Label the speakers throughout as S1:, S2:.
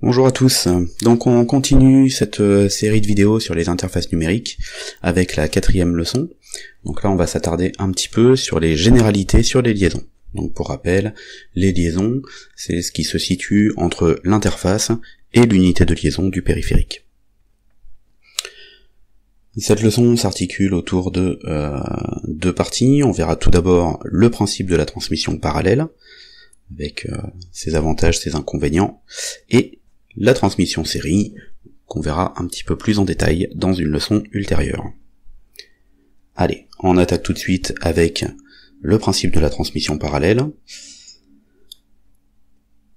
S1: Bonjour à tous, donc on continue cette série de vidéos sur les interfaces numériques avec la 4e leçon. Donc là on va s'attarder un petit peu sur les généralités sur les liaisons. Donc pour rappel, les liaisons, c'est ce qui se situe entre l'interface et l'unité de liaison du périphérique. Cette leçon s'articule autour de deux parties. On verra tout d'abord le principe de la transmission parallèle, avec ses avantages, ses inconvénients, et la transmission série, qu'on verra un petit peu plus en détail dans une leçon ultérieure. Allez, on attaque tout de suite avec le principe de la transmission parallèle.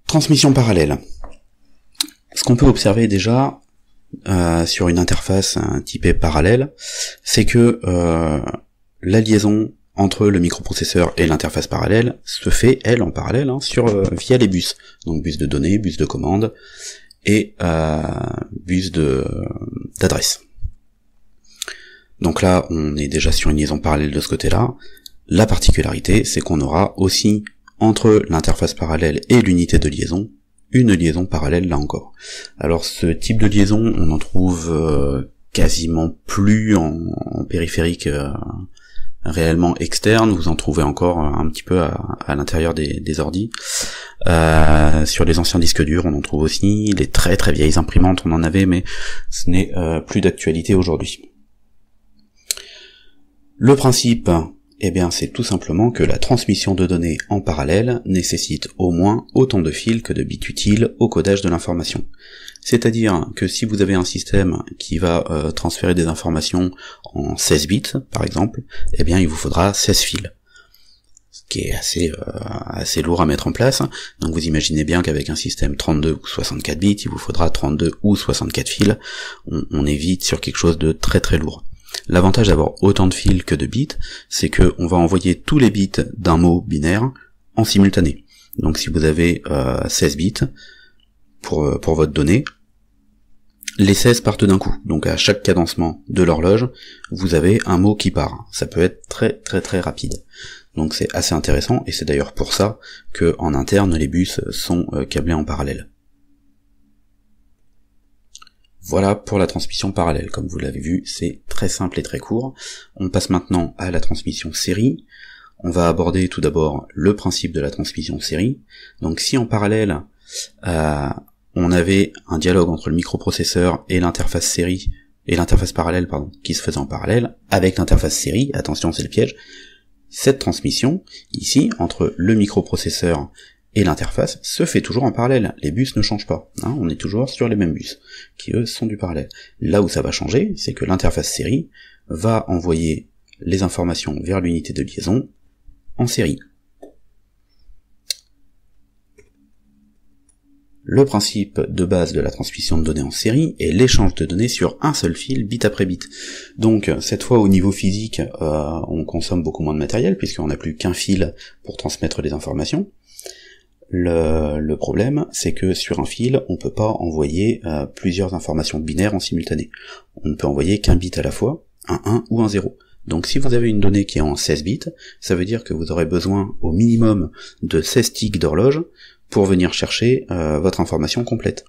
S1: Transmission parallèle. Ce qu'on peut observer déjà sur une interface typée parallèle, c'est que la liaison entre le microprocesseur et l'interface parallèle se fait, elle, en parallèle, via les bus. Donc bus de données, bus de commande, et bus d'adresse. Donc là, on est déjà sur une liaison parallèle de ce côté-là. La particularité, c'est qu'on aura aussi, entre l'interface parallèle et l'unité de liaison, une liaison parallèle là encore. Alors ce type de liaison, on en trouve quasiment plus en périphérique réellement externe, vous en trouvez encore un petit peu à l'intérieur des ordis. Sur les anciens disques durs, on en trouve aussi. Les très très vieilles imprimantes, on en avait, mais ce n'est plus d'actualité aujourd'hui. Le principe, eh bien, c'est tout simplement que la transmission de données en parallèle nécessite au moins autant de fils que de bits utiles au codage de l'information. C'est-à-dire que si vous avez un système qui va transférer des informations en 16 bits, par exemple, eh bien il vous faudra 16 fils. Ce qui est assez lourd à mettre en place. Donc vous imaginez bien qu'avec un système 32 ou 64 bits, il vous faudra 32 ou 64 fils. On est vite sur quelque chose de très très lourd. L'avantage d'avoir autant de fils que de bits, c'est que on va envoyer tous les bits d'un mot binaire en simultané. Donc si vous avez 16 bits pour votre donnée, les 16 partent d'un coup. Donc à chaque cadencement de l'horloge, vous avez un mot qui part. Ça peut être très très très rapide. Donc c'est assez intéressant, et c'est d'ailleurs pour ça que en interne les bus sont câblés en parallèle. Voilà pour la transmission parallèle. Comme vous l'avez vu, c'est très simple et très court. On passe maintenant à la transmission série. On va aborder tout d'abord le principe de la transmission série. Donc si en parallèle on avait un dialogue entre le microprocesseur et l'interface série, et l'interface parallèle, qui se faisait en parallèle, avec l'interface série, attention c'est le piège, cette transmission, ici, entre le microprocesseur et l'interface, se fait toujours en parallèle. Les bus ne changent pas, on est toujours sur les mêmes bus, qui eux sont du parallèle. Là où ça va changer, c'est que l'interface série va envoyer les informations vers l'unité de liaison en série. Le principe de base de la transmission de données en série est l'échange de données sur un seul fil, bit après bit. Donc cette fois au niveau physique, on consomme beaucoup moins de matériel, puisqu'on n'a plus qu'un fil pour transmettre les informations. Le problème, c'est que sur un fil, on peut pas envoyer plusieurs informations binaires en simultané. On ne peut envoyer qu'un bit à la fois, un 1 ou un 0. Donc si vous avez une donnée qui est en 16 bits, ça veut dire que vous aurez besoin au minimum de 16 ticks d'horloge pour venir chercher votre information complète.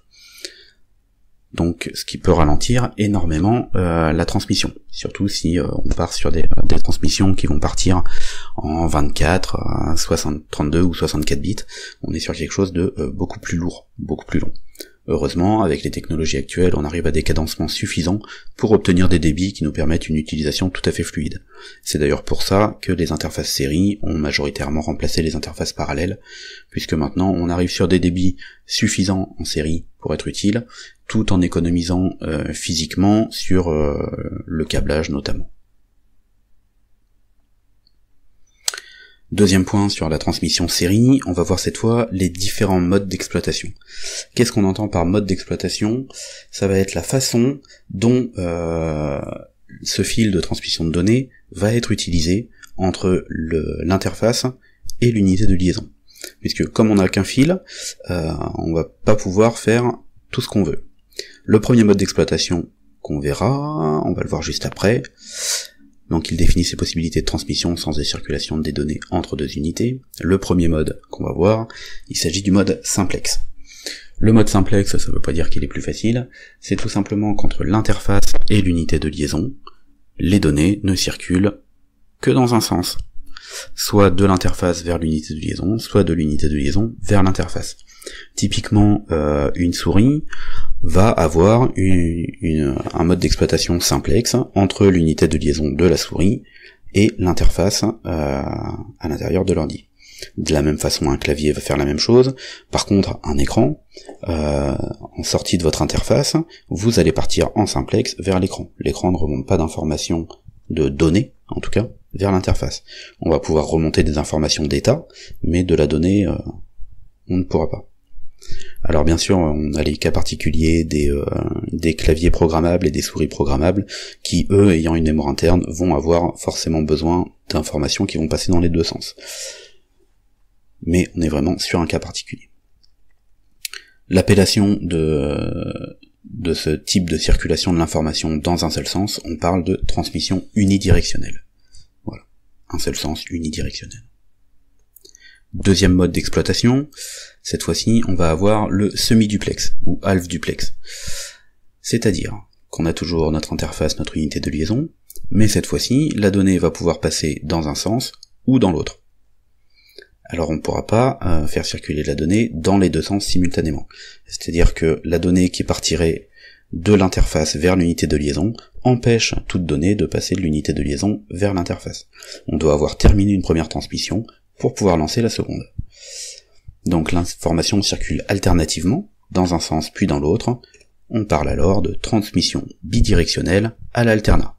S1: Donc ce qui peut ralentir énormément la transmission, surtout si on part sur des transmissions qui vont partir en 24, 32 ou 64 bits, on est sur quelque chose de beaucoup plus lourd, beaucoup plus long. Heureusement, avec les technologies actuelles, on arrive à des cadencements suffisants pour obtenir des débits qui nous permettent une utilisation tout à fait fluide. C'est d'ailleurs pour ça que les interfaces série ont majoritairement remplacé les interfaces parallèles, puisque maintenant on arrive sur des débits suffisants en série pour être utile, tout en économisant physiquement sur le câblage notamment. Deuxième point sur la transmission série, on va voir cette fois les différents modes d'exploitation. Qu'est-ce qu'on entend par mode d'exploitation? Ça va être la façon dont ce fil de transmission de données va être utilisé entre l'interface et l'unité de liaison. Puisque comme on n'a qu'un fil, on va pas pouvoir faire tout ce qu'on veut. Le premier mode d'exploitation qu'on verra, on va le voir juste après. Donc il définit ses possibilités de transmission sans circulation des données entre deux unités. Le premier mode qu'on va voir, il s'agit du mode simplex. Le mode simplex, ça veut pas dire qu'il est plus facile, c'est tout simplement qu'entre l'interface et l'unité de liaison, les données ne circulent que dans un sens. Soit de l'interface vers l'unité de liaison, soit de l'unité de liaison vers l'interface. Typiquement, une souris va avoir un mode d'exploitation simplex entre l'unité de liaison de la souris et l'interface à l'intérieur de l'ordi. De la même façon, un clavier va faire la même chose. Par contre, un écran, en sortie de votre interface, vous allez partir en simplex vers l'écran. L'écran ne remonte pas d'informations de données, en tout cas, vers l'interface. On va pouvoir remonter des informations d'état, mais de la donnée, on ne pourra pas. Alors bien sûr, on a les cas particuliers des claviers programmables et des souris programmables, qui, eux, ayant une mémoire interne, vont avoir forcément besoin d'informations qui vont passer dans les deux sens. Mais on est vraiment sur un cas particulier. L'appellation de ce type de circulation de l'information dans un seul sens, on parle de transmission unidirectionnelle. Voilà, un seul sens unidirectionnel. Deuxième mode d'exploitation, cette fois-ci on va avoir le semi-duplex, ou half-duplex. C'est-à-dire qu'on a toujours notre interface, notre unité de liaison, mais cette fois-ci, la donnée va pouvoir passer dans un sens ou dans l'autre. Alors on ne pourra pas faire circuler la donnée dans les deux sens simultanément. C'est-à-dire que la donnée qui partirait de l'interface vers l'unité de liaison empêche toute donnée de passer de l'unité de liaison vers l'interface. On doit avoir terminé une première transmission pour pouvoir lancer la seconde. Donc l'information circule alternativement, dans un sens puis dans l'autre. On parle alors de transmission bidirectionnelle à l'alternat.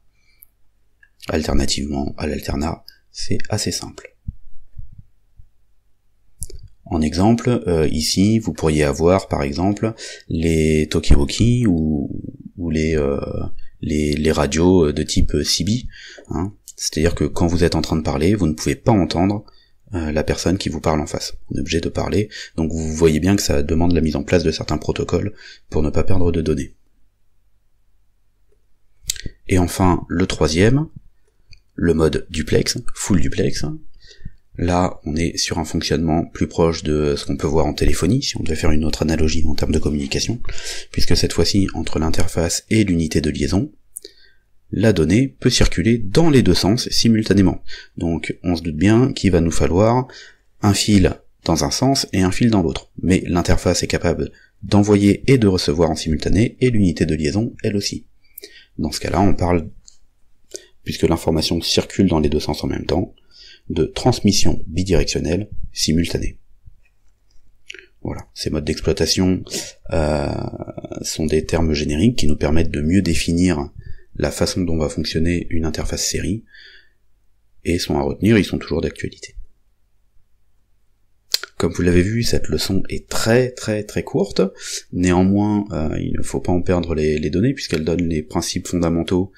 S1: Alternativement à l'alternat, c'est assez simple. En exemple, ici, vous pourriez avoir, par exemple, les talkie-walkie ou les radios de type CB. Hein. C'est-à-dire que quand vous êtes en train de parler, vous ne pouvez pas entendre la personne qui vous parle en face. On est obligé de parler, donc vous voyez bien que ça demande la mise en place de certains protocoles pour ne pas perdre de données. Et enfin, le troisième, le mode duplex, full duplex. Là, on est sur un fonctionnement plus proche de ce qu'on peut voir en téléphonie, si on devait faire une autre analogie en termes de communication, puisque cette fois-ci, entre l'interface et l'unité de liaison, la donnée peut circuler dans les deux sens simultanément. Donc on se doute bien qu'il va nous falloir un fil dans un sens et un fil dans l'autre. Mais l'interface est capable d'envoyer et de recevoir en simultané, et l'unité de liaison, elle aussi. Dans ce cas-là, on parle, puisque l'information circule dans les deux sens en même temps, de transmission bidirectionnelle simultanée. Voilà, ces modes d'exploitation sont des termes génériques qui nous permettent de mieux définir la façon dont va fonctionner une interface série, et sont à retenir, ils sont toujours d'actualité. Comme vous l'avez vu, cette leçon est très courte, néanmoins il ne faut pas en perdre les données, puisqu'elle donne les principes fondamentaux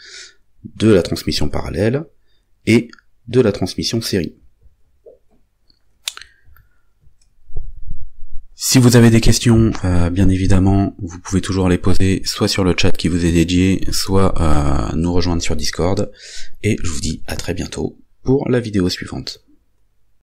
S1: de la transmission parallèle et de la transmission série. Si vous avez des questions, bien évidemment, vous pouvez toujours les poser soit sur le chat qui vous est dédié, soit nous rejoindre sur Discord, et je vous dis à très bientôt pour la vidéo suivante.